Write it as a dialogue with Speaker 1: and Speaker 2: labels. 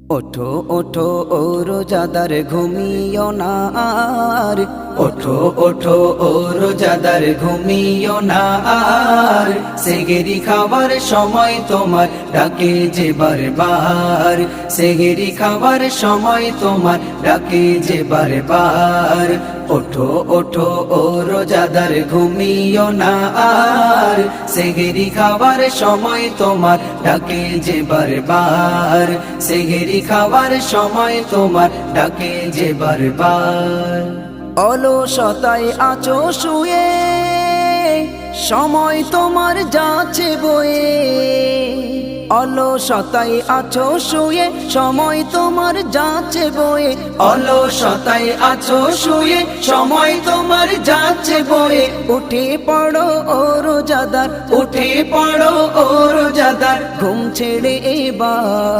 Speaker 1: ওঠো ওঠো ও রোজাদার ঘুমিও না আর, ওঠো ওঠো ও রোজাদার ঘুমিও না আর, সেহেরি খাবার সময় তোমার ডাকে যে বারবার, সেহেরি খাবার সময় তোমার ডাকে যে বারবার। ওঠো ওঠো ও রোজাদার ঘুমিও না আর, সেহেরি খাবার সময় তোমার ডাকে যে বারবার, সেহেরি খাবার সময় তোমার ডাকে যে বারবার। অলসতায় আছো শুয়ে, সময় তোমার যাচ্ছে বয়ে, অলসতায় আছো শুয়ে, সময় তোমার যাচ্ছে বয়ে, অলসতায় আছো শুয়ে, সময় তোমার যাচ্ছে বয়ে। উঠে পড়ো ও রোজাদার, উঠে পড়ো ও রোজাদার, ঘুম ছেড়ে এবার